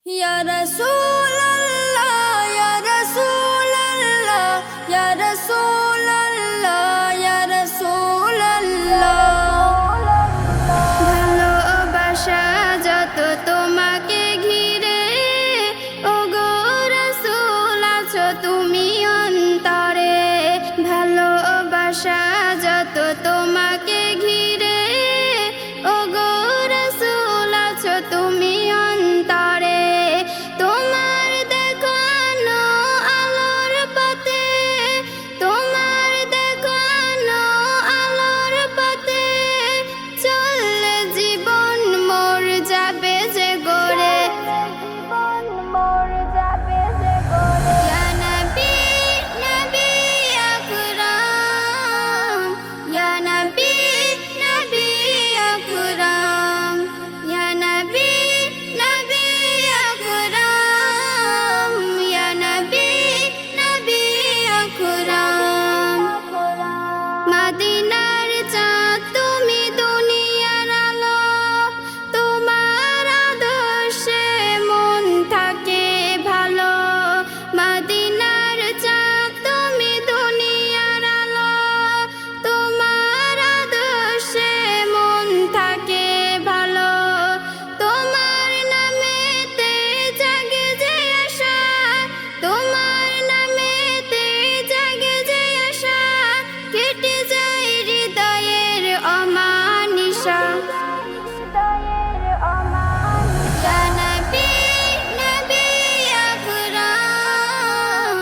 ইয়া রাসূলুল্লাহ ইয়া রাসূলুল্লাহ ইয়া রাসূলুল্লাহ ইয়া রাসূলুল্লাহ ভালোবাসা যত তোমাকে ঘিরে ওগো রাসূল আছো তুমি অন্তরে ভালোবাসা যত তোমাকে ঘিরে ওগো রাসূল আছো তুমি অন্তরে তোমার দেখানো আলোর পথে তোমার দেখানো আলোর পথে চললে জীবন মোর যাবে যে গড়ে জীবন মোর যাবে যে গড়ে ইয়া নবী নবী আকরাম ইয়া নবী নবী আকরাম ইয়া নবী নবী আকরাম ইয়া নবী নবী আকরাম মদিনার চাঁদ তুমি দুনিয়ার আলো তোমার আদর্শে মন থাকে ভালো মদিনার চাঁদ তুমি দুনিয়ার আলো তোমার আদর্শে মন থাকে ভালো তোমার নামেতে জাগে যে আশা তোমার নামেতে জাগে যে আশা কেটে যায় হৃদয়ের অমানিশা ইয়া নবী নবী আকরাম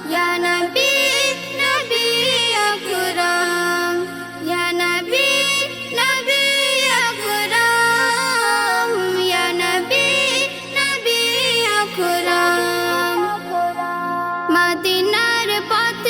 ইয়া নবী নবী আকরাম ইয়া নবী নবী আকরাম ইয়া নবী নবী আকরাম মদিনার পথে